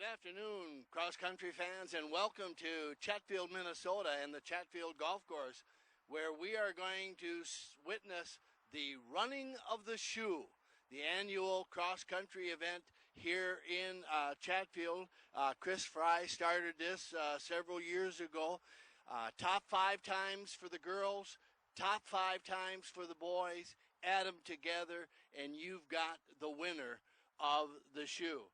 Good afternoon, cross-country fans, and welcome to Chatfield, Minnesota, and the Chatfield Golf Course, where we are going to witness the running of the shoe, the annual cross-country event here in Chatfield. Chris Fry started this several years ago. Top 5 times for the girls, top 5 times for the boys. Add them together, and you've got the winner of the shoe.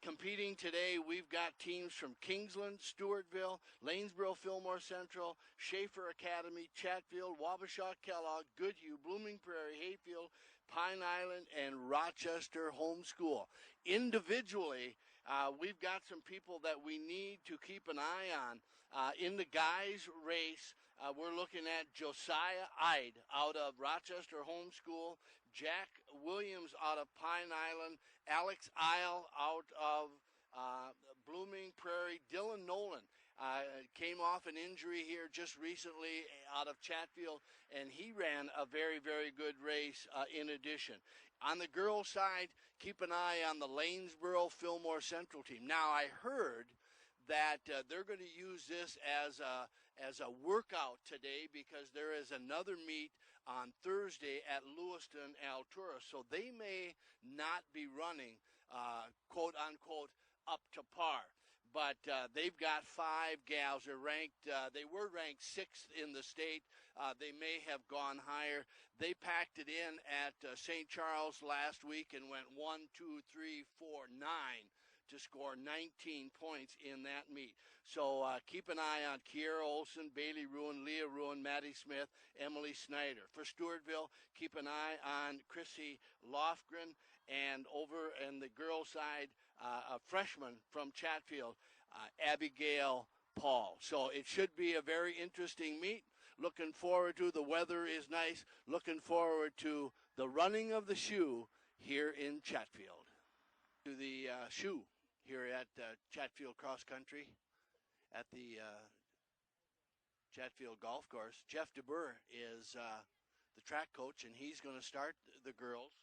Competing today, we've got teams from Kingsland, Stewartville, Lanesboro, Fillmore Central, Schaefer Academy, Chatfield, Wabasha, Kellogg, Goodhue, Blooming Prairie, Hayfield, Pine Island, and Rochester Home School. Individually, we've got some people that we need to keep an eye on. In the guys' race, we're looking at Josiah Ide out of Rochester Home School, Jack Williams out of Pine Island, Alex Isle out of Blooming Prairie. Dylan Nolan came off an injury here just recently out of Chatfield, and he ran a very, very good race in addition. On the girls' side, keep an eye on the Lanesboro Fillmore Central team. Now, I heard that they're going to use this as a workout today because there is another meet on Thursday at Lewiston, Altura. So they may not be running, quote unquote, up to par. But they've got 5 gals. They're ranked. They were ranked 6th in the state. They may have gone higher. They packed it in at St. Charles last week and went 1, 2, 3, 4, 9 to score 19 points in that meet. So keep an eye on Kiera Olson, Bailey Ruin, Leah Ruin, Maddie Smith, Emily Snyder. For Stewartville, keep an eye on Chrissy Lofgren, and over in the girls' side, a freshman from Chatfield, Abigail Paul. So it should be a very interesting meet. Looking forward to the weather is nice. Looking forward to the running of the shoe here in Chatfield. To the shoe here at Chatfield Cross Country at the Chatfield Golf Course. Jeff DeBurr is the track coach, and he's going to start the girls.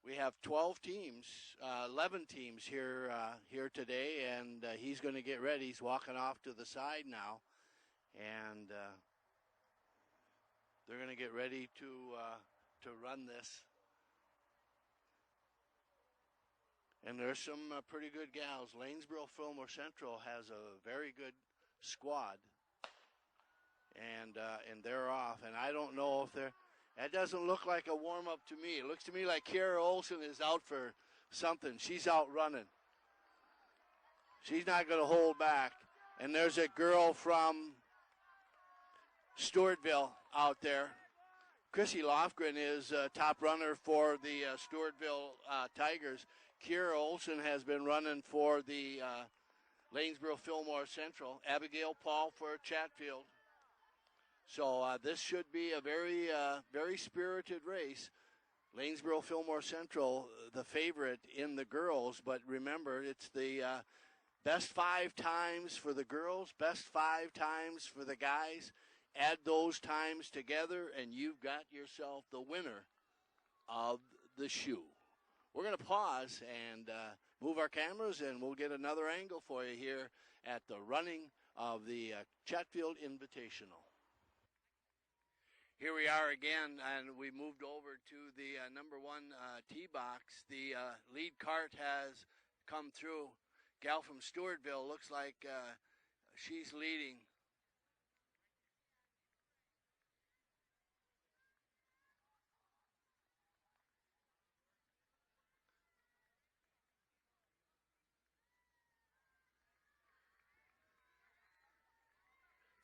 We have 12 teams, 11 teams here today, and he's going to get ready. He's walking off to the side now, and they're going to get ready to run this. And there's some pretty good gals. Lanesboro Fillmore Central has a very good squad, and they're off. And I don't know if they're. That doesn't look like a warm up to me. It looks to me like Kiera Olson is out for something. She's out running. She's not going to hold back. And there's a girl from Stewartville out there. Chrissy Lofgren is top runner for the Stewartville Tigers. Kiera Olson has been running for the Lanesboro Fillmore Central. Abigail Paul for Chatfield. So this should be a very, very spirited race. Lanesboro Fillmore Central, the favorite in the girls, but remember, it's the best 5 times for the girls, best 5 times for the guys. Add those times together, and you've got yourself the winner of the shoe. We're going to pause and move our cameras, and we'll get another angle for you here at the running of the Chatfield Invitational. Here we are again, and we moved over to the number 1 tee box. The lead cart has come through. Gal from Stewartville looks like she's leading.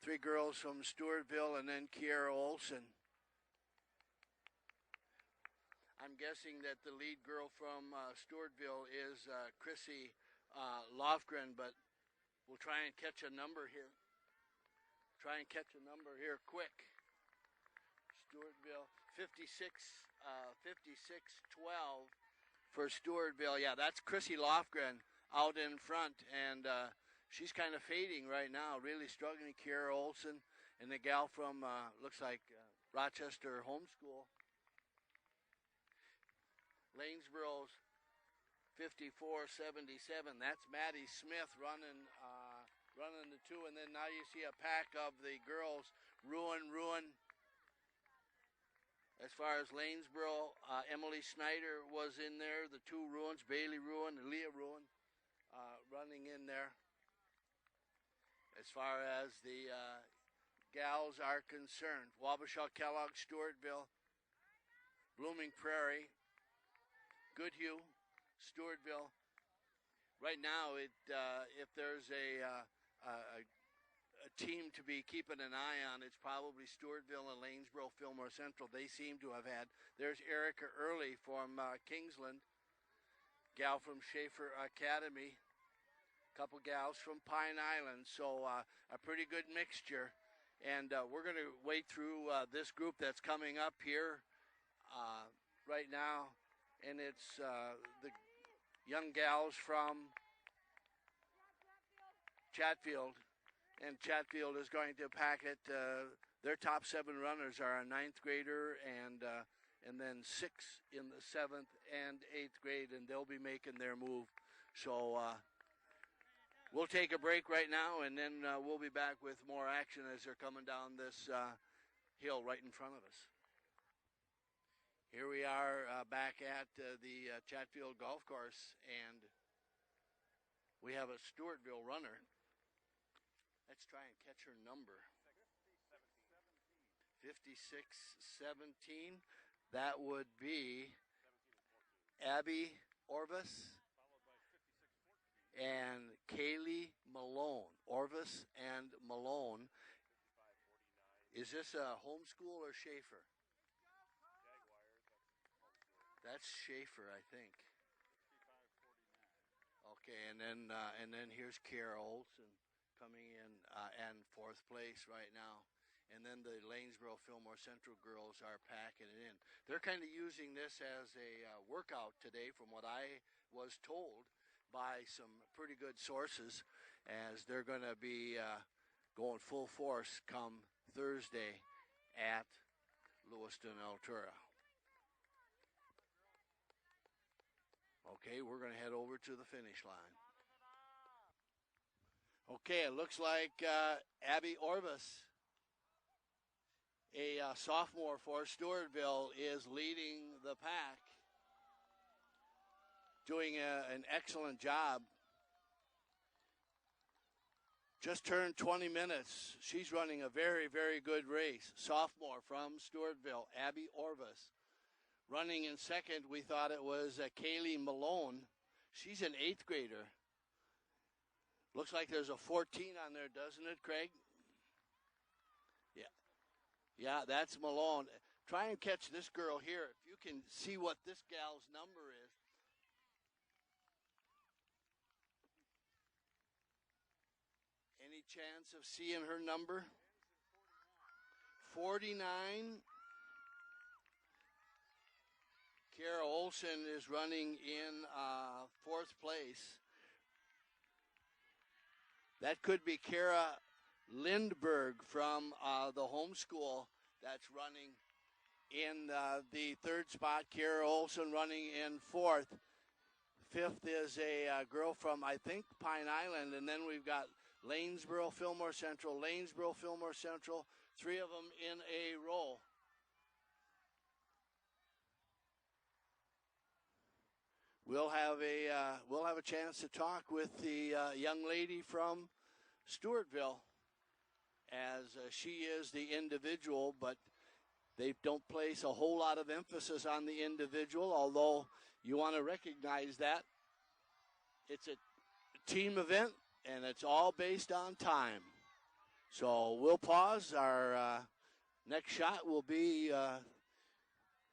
Three girls from Stewartville and then Kiera Olson. I'm guessing that the lead girl from Stewartville is Chrissy Lofgren, but we'll try and catch a number here. Quick. Stewartville, 56-12 for Stewartville. Yeah, that's Chrissy Lofgren out in front, and she's kind of fading right now, really struggling. Kiera Olson and the gal from, looks like Rochester Home School. Lanesboro's 54.77. That's Maddie Smith running running the 2, and then now you see a pack of the girls. Ruin. As far as Lanesboro, Emily Snyder was in there. The 2 Ruins, Bailey Ruin and Leah Ruin, running in there. As far as the gals are concerned, Wabasha, Kellogg, Stewartville, Blooming Prairie, Goodhue, Stewartville. Right now, if there's a team to be keeping an eye on, it's probably Stewartville and Lanesboro, Fillmore Central. They seem to have had. There's Erica Early from Kingsland, gal from Schaefer Academy, couple gals from Pine Island. So a pretty good mixture. And we're going to wait through this group that's coming up here right now. And it's the young gals from Chatfield. And Chatfield is going to pack it. Their top 7 runners are a 9th grader and then 6 in the 7th and 8th grade, and they'll be making their move. So we'll take a break right now, and then we'll be back with more action as they're coming down this hill right in front of us. Here we are back at the Chatfield Golf Course, and we have a Stewartville runner. Let's try and catch her number. 56-17. That would be Abby Orvis and Kaylee Malone. Orvis and Malone. Is this a homeschool or Schaefer? That's Schaefer, I think. Okay, and then here's Kara Olson coming in and 4th place right now. And then the Lanesboro Fillmore Central girls are packing it in. They're kind of using this as a workout today, from what I was told by some pretty good sources, as they're going to be going full force come Thursday at Lewiston Altura. Okay, we're going to head over to the finish line. Okay, it looks like Abby Orvis, a sophomore for Stewartville, is leading the pack, doing an excellent job. Just turned 20 minutes. She's running a very, very good race. Sophomore from Stewartville, Abby Orvis. Running in second, we thought it was Kaylee Malone. She's an 8th grader. Looks like there's a 14 on there, doesn't it, Craig? Yeah. Yeah, that's Malone. Try and catch this girl here. If you can see what this gal's number is. Any chance of seeing her number? 49. Kara Olson is running in 4th place. That could be Kara Lindberg from the homeschool that's running in the 3rd spot. Kara Olson running in 4th. 5th is a girl from, I think, Pine Island. And then we've got Lanesboro, Fillmore Central, 3 of them in a row. We'll have a chance to talk with the young lady from Stewartville, as she is the individual, but they don't place a whole lot of emphasis on the individual, although you want to recognize that it's a team event and it's all based on time. So we'll pause. Our next shot will be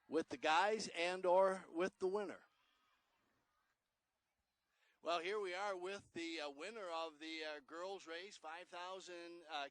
with the guys and or with the winner. Well, here we are with the winner of the girls race, 5,000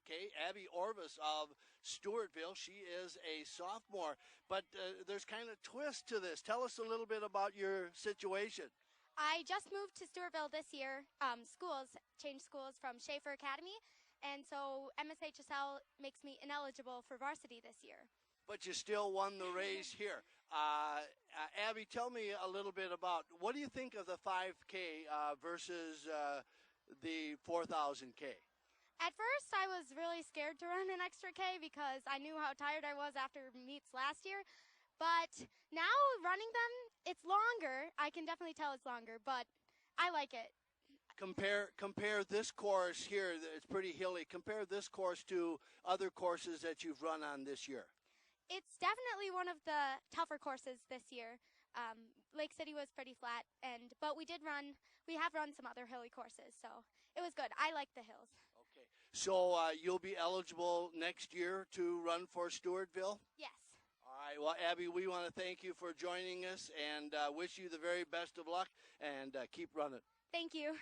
K, Abby Orvis of Stewartville. She is a sophomore, but there's kind of a twist to this. Tell us a little bit about your situation. I just moved to Stewartville this year. Changed schools from Schaefer Academy, and so MSHSL makes me ineligible for varsity this year. But you still won the race here. Abby, tell me a little bit about what do you think of the 5K versus the 4,000K? At first, I was really scared to run an extra K because I knew how tired I was after meets last year. But now running them, it's longer. I can definitely tell it's longer, but I like it. Compare this course here. It's pretty hilly. Compare this course to other courses that you've run on this year. It's definitely one of the tougher courses this year. Lake City was pretty flat, but we have run some other hilly courses, so it was good. I like the hills. Okay, so you'll be eligible next year to run for Stewartville? Yes. All right, well, Abby, we want to thank you for joining us and wish you the very best of luck, and keep running. Thank you.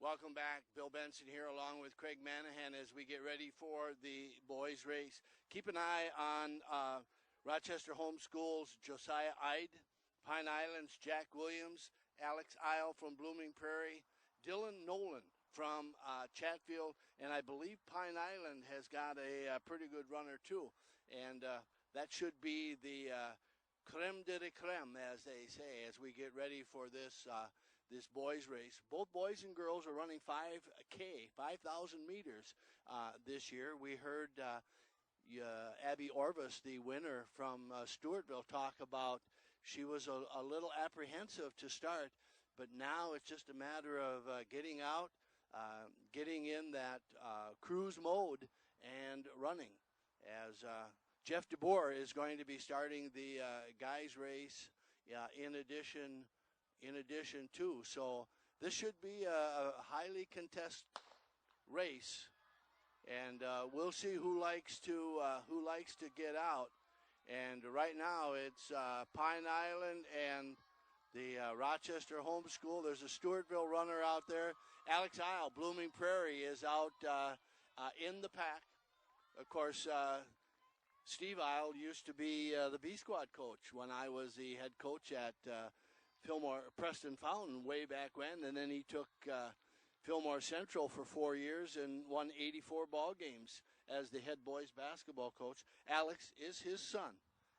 Welcome back. Bill Benson here along with Craig Manahan as we get ready for the boys race. Keep an eye on Rochester Homeschool's Josiah Ide, Pine Island's Jack Williams, Alex Isle from Blooming Prairie, Dylan Nolan from Chatfield, and I believe Pine Island has got a pretty good runner too. And that should be the creme de la creme, as they say, as we get ready for this this boys race. Both boys and girls are running 5K, 5,000 meters this year. We heard Abby Orvis, the winner from Stewartville, talk about she was a little apprehensive to start, but now it's just a matter of getting out, getting in that cruise mode and running. As Jeff DeBoer is going to be starting the guys race in addition to. So this should be a highly contested race, and we'll see who likes to get out. And right now it's Pine Island and the Rochester Homeschool. There's a Stewartville runner out there. Alex Isle, Blooming Prairie, is out in the pack. Of course, Steve Isle used to be the B Squad coach when I was the head coach at Preston Fountain way back when, and then he took Fillmore Central for 4 years and won 84 ball games as the head boys basketball coach. Alex is his son,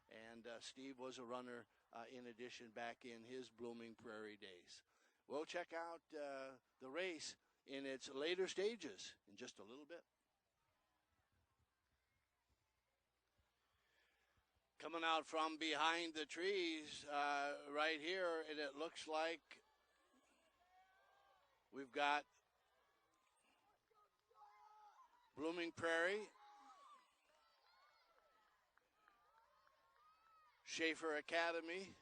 and Steve was a runner in addition back in his Blooming Prairie days. We'll check out the race in its later stages in just a little bit. Coming out from behind the trees right here, and it looks like we've got Blooming Prairie, Schaefer Academy,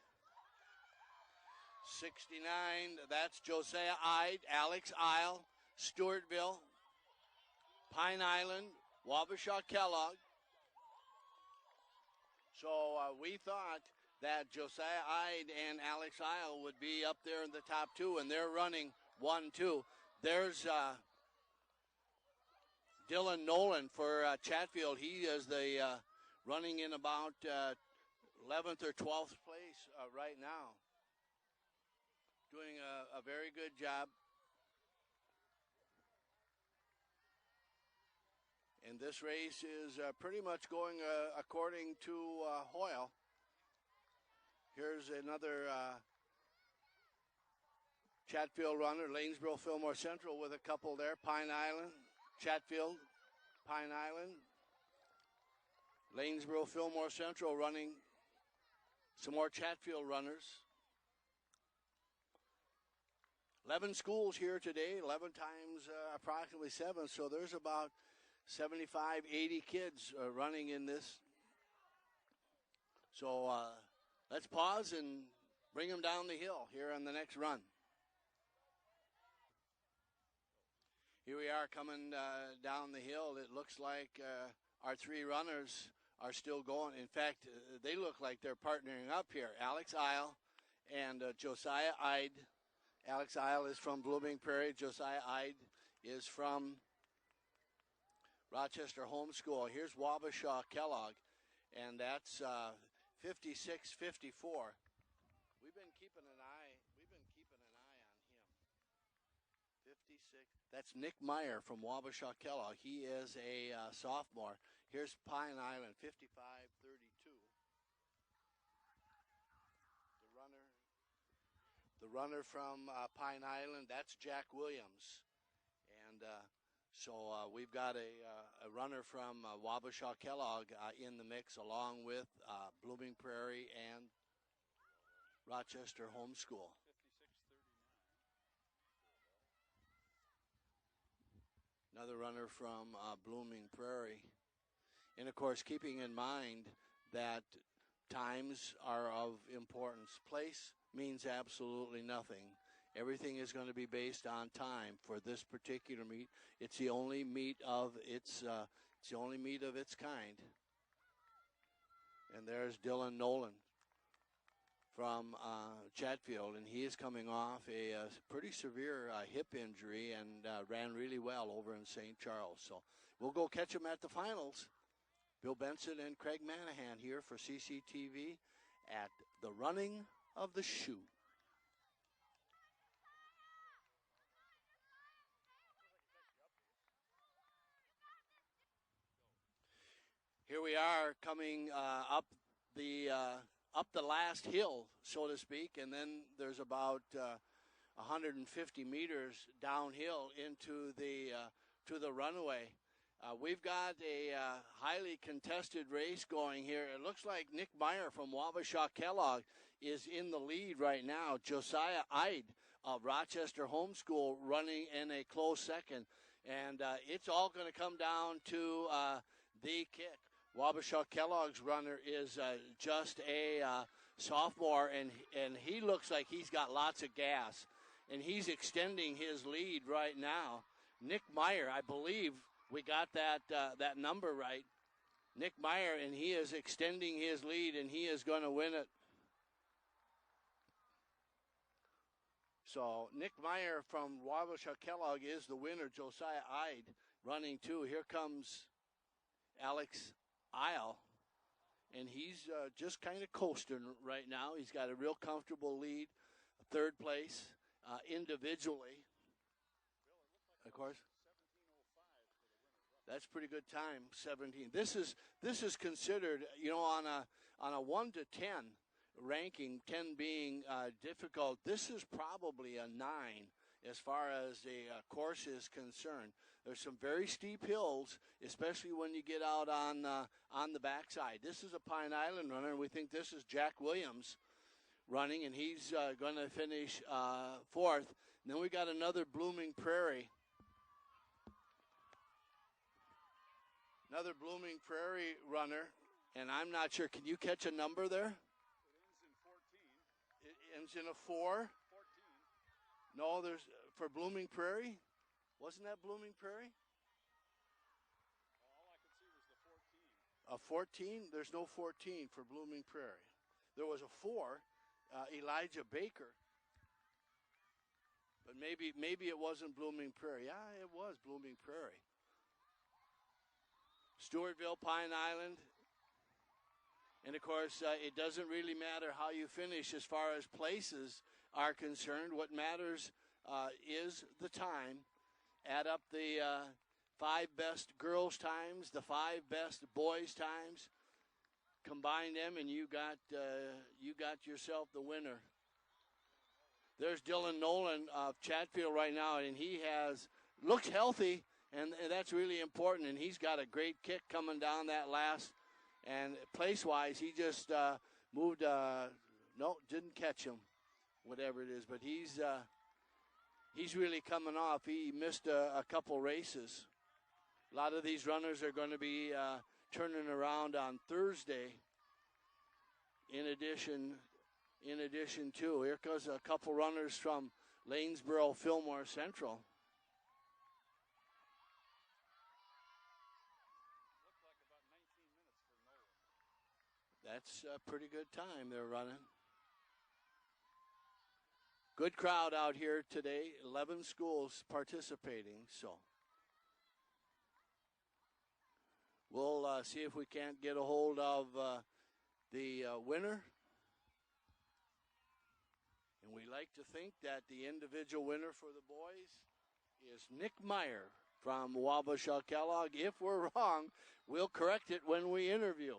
69, that's Josiah Ide, Alex Isle, Stewartville, Pine Island, Wabasha Kellogg. So we thought that Josiah Ide and Alex Isle would be up there in the top two, and they're running 1-2. There's Dylan Nolan for Chatfield. He is the running in about 11th or 12th place right now. Doing a very good job. And this race is pretty much going according to Hoyle. Here's another Chatfield runner, Lanesboro Fillmore Central with a couple there. Pine Island, Chatfield, Pine Island. Lanesboro Fillmore Central running some more Chatfield runners. 11 schools here today, 11 times approximately 7, so there's about 75, 80 kids running in this. So let's pause and bring them down the hill here on the next run. Here we are coming down the hill. It looks like our three runners are still going. In fact, they look like they're partnering up here. Alex Isle and Josiah Ide. Alex Isle is from Blooming Prairie. Josiah Ide is from Rochester Homeschool. Here's Wabasha Kellogg, and that's 56-54. We've been keeping an eye on him. That's Nick Meyer from Wabasha Kellogg. He is a sophomore. Here's Pine Island, 55-32. The runner from Pine Island, that's Jack Williams. And we've got a runner from Wabasha Kellogg in the mix, along with Blooming Prairie and Rochester Homeschool. Another runner from Blooming Prairie. And, of course, keeping in mind that times are of importance. Place means absolutely nothing. Everything is going to be based on time for this particular meet. It's the only meet of its kind. And there's Dylan Nolan from Chatfield, and he is coming off a pretty severe hip injury and ran really well over in St. Charles. So we'll go catch him at the finals. Bill Benson and Craig Manahan here for CCTV at the running of the shoe. Here we are coming up the last hill, so to speak, and then there's about 150 meters downhill into the runway. We've got a highly contested race going here. It looks like Nick Meyer from Wabasha Kellogg is in the lead right now. Josiah Ide of Rochester Homeschool running in a close second. And it's all going to come down to the kick. Wabasha Kellogg's runner is just a sophomore, and he looks like he's got lots of gas. And he's extending his lead right now. Nick Meyer, I believe we got that number right. Nick Meyer, and he is extending his lead, and he is going to win it. So Nick Meyer from Wabasha Kellogg is the winner. Josiah Ide running two. Here comes Alex Isle, and he's just kind of coasting right now. He's got a real comfortable lead, third place individually. Of course, that's pretty good time. 17. This is considered, on a 1 to 10 ranking, 10 being difficult. This is probably a 9 as far as the course is concerned. There's some very steep hills, especially when you get out on the backside. This is a Pine Island runner, and we think this is Jack Williams running, and he's going to finish fourth. And then we got another Blooming Prairie. Another Blooming Prairie runner, and I'm not sure. Can you catch a number there? It ends in 14. It ends in a 4? 14. No, there's for Blooming Prairie. Wasn't that Blooming Prairie? All I could see was the 14. A 14? There's no 14 for Blooming Prairie. There was a 4, Elijah Baker. But maybe it wasn't Blooming Prairie. Yeah, it was Blooming Prairie. Stewartville, Pine Island. And, of course, it doesn't really matter how you finish as far as places are concerned. What matters is the time. Add up the 5 best girls' times, the 5 best boys' times. Combine them, and you got yourself the winner. There's Dylan Nolan of Chatfield right now, and he looks healthy. And that's really important, and he's got a great kick coming down that last. And place-wise, he just moved. Didn't catch him, whatever it is. But he's really coming off. He missed a couple races. A lot of these runners are going to be turning around on Thursday. In addition to, here goes a couple runners from Lanesboro Fillmore Central. That's a pretty good time they're running. Good crowd out here today. 11 schools participating. So we'll see if we can't get a hold of the winner. And we like to think that the individual winner for the boys is Nick Meyer from Wabasha Kellogg. If we're wrong, we'll correct it when we interview.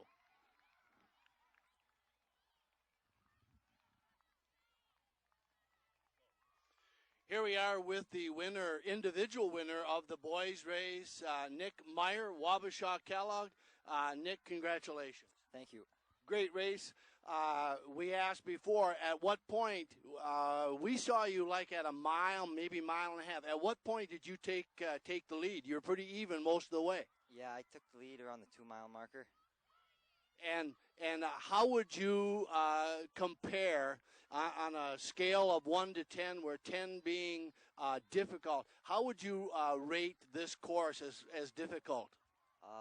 Here we are with the winner, individual winner of the boys race, Nick Meyer, Wabasha Kellogg. Nick, congratulations. Thank you. Great race. We asked before, at what point, we saw you like at a mile, maybe mile and a half. At what point did you take the lead? You're pretty even most of the way. Yeah, I took the lead around the 2-mile marker. And how would you compare on a scale of 1 to 10, where 10 being difficult? How would you rate this course as difficult?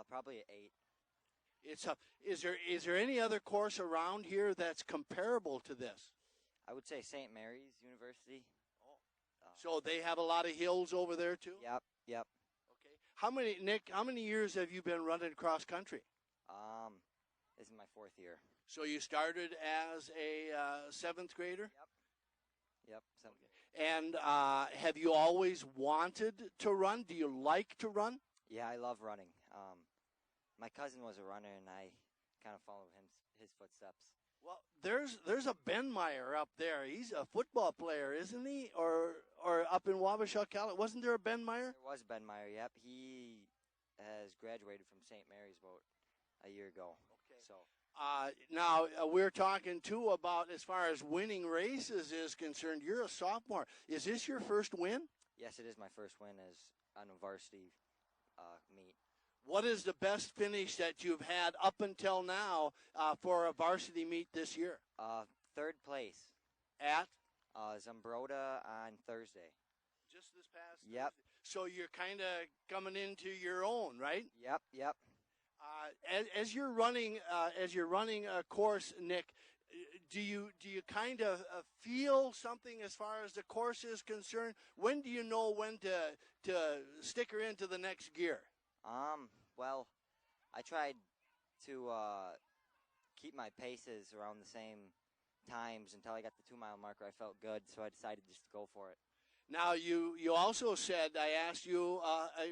Probably an 8. It's a, is there any other course around here that's comparable to this? I would say St. Mary's University. Oh, so they have a lot of hills over there too? Yep. Okay. Nick, how many years have you been running cross country? This is my 4th year. So you started as a 7th grader? Yep. 7th grade. And have you always wanted to run? Do you like to run? Yeah, I love running. My cousin was a runner, and I kind of followed his footsteps. Well, there's a Ben Meyer up there. He's a football player, isn't he? Or up in Wabasha, California. Wasn't there a Ben Meyer? There was Ben Meyer, yep. He has graduated from St. Mary's about a year ago. Okay. So. Now, we're talking, too, about as far as winning races is concerned. You're a sophomore. Is this your first win? Yes, it is my first win as on a varsity meet. What is the best finish that you've had up until now for a varsity meet this year? 3rd place. At? Zumbrota on Thursday. Just this past Yep. Thursday. So you're kind of coming into your own, right? Yep. As you're running a course, Nick, do you kind of feel something as far as the course is concerned? When do you know when to stick her into the next gear? Well, I tried to keep my paces around the same times until I got the 2-mile marker. I felt good, so I decided just to go for it. Now, you also said, I asked you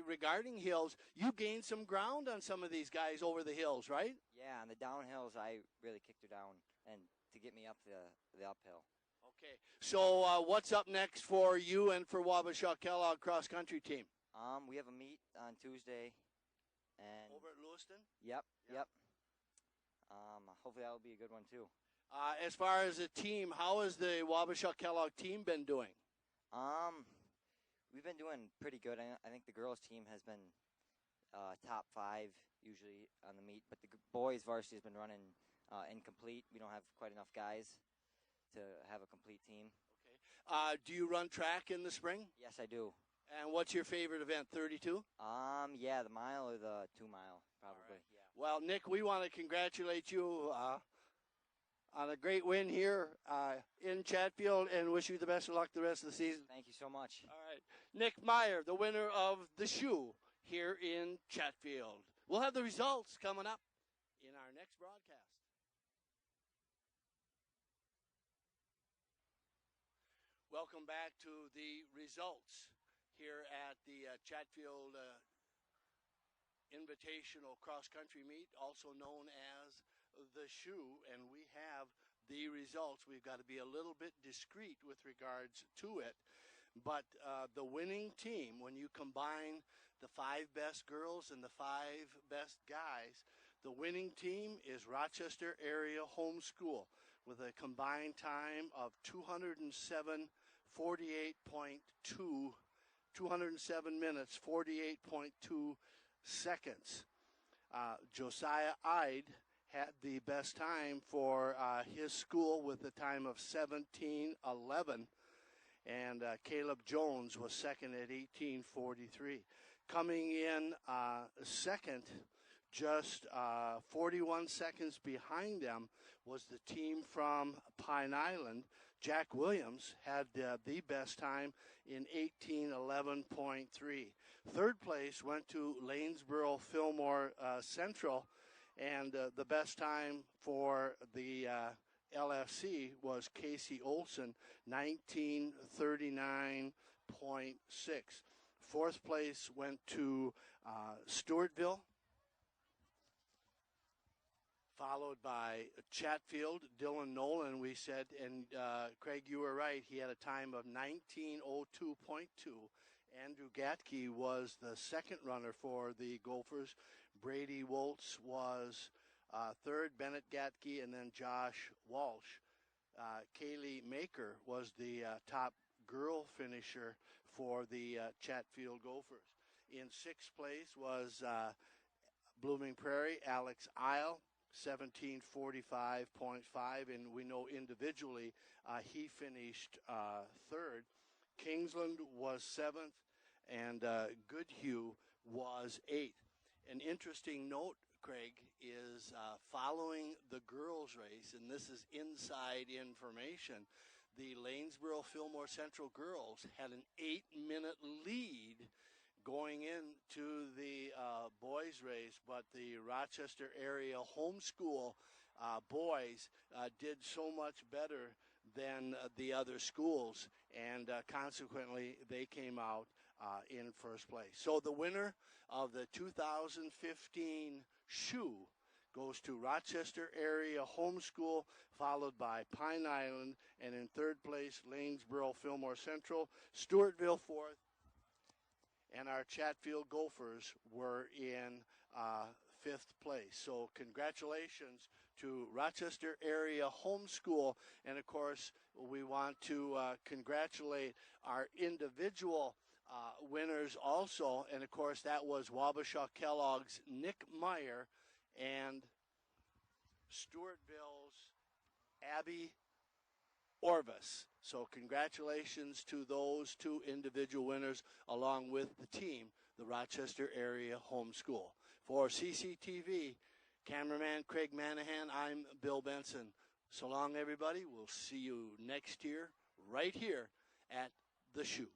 regarding hills, you gained some ground on some of these guys over the hills, right? Yeah, on the downhills, I really kicked her down and to get me up the uphill. Okay. So what's up next for you and for Wabasha Kellogg cross country team? We have a meet on Tuesday. And over at Lewiston? Yep. Hopefully that will be a good one too. As far as the team, how has the Wabasha Kellogg team been doing? We've been doing pretty good. I think the girls team has been top 5 usually on the meet, but the boys varsity has been running incomplete. We don't have quite enough guys to have a complete team. Okay. Do you run track in the spring? Yes, I do. And what's your favorite event, 32? Yeah, the mile or the 2-mile, probably. Right. Yeah. Well, Nick, we want to congratulate you on a great win here in Chatfield and wish you the best of luck the rest of the season. Thank you so much. All right. Nick Meyer, the winner of the shoe here in Chatfield. We'll have the results coming up in our next broadcast. Welcome back to the results here at the Chatfield Invitational Cross Country Meet, also known as the shoe, and we have the results. We've got to be a little bit discreet with regards to it, but the winning team, when you combine the 5 best girls and the 5 best guys, the winning team is Rochester Area Homeschool with a combined time of 207 minutes, 48.2 seconds. Josiah Ide had the best time for his school with a time of 17:11, and Caleb Jones was second at 18:43. Coming in second, just 41 seconds behind them, was the team from Pine Island. Jack Williams had the best time in 18:11.3. Third place went to Lanesboro Fillmore Central, and the best time for the LFC was Casey Olson, 19:39.6. Fourth place went to Stewartville, followed by Chatfield, Dylan Nolan, we said, and Craig, you were right. He had a time of 19:02.2. Andrew Gatke was the second runner for the Gophers. Brady Woltz was third, Bennett Gatke, and then Josh Walsh. Kaylee Maker was the top girl finisher for the Chatfield Gophers. In sixth place was Blooming Prairie, Alex Isle, 17:45.5, and we know individually he finished third. Kingsland was seventh, and Goodhue was eighth. An interesting note, Craig, is following the girls' race, and this is inside information, the Lanesboro Fillmore Central girls had an 8-minute lead going into the boys' race, but the Rochester area homeschool boys did so much better than the other schools, and consequently they came out in first place. So the winner of the 2015 shoe goes to Rochester area homeschool, followed by Pine Island, and in third place, Lanesboro Fillmore Central, Stewartville fourth, and our Chatfield Gophers were in fifth place. So congratulations to Rochester area homeschool, and of course we want to congratulate our individual winners also, and of course that was Wabasha Kellogg's Nick Meyer and Stewartville's Abby Orvis. So congratulations to those two individual winners along with the team, the Rochester area homeschool. For CCTV, cameraman Craig Manahan, I'm Bill Benson. So long, everybody. We'll see you next year right here at The Shoe.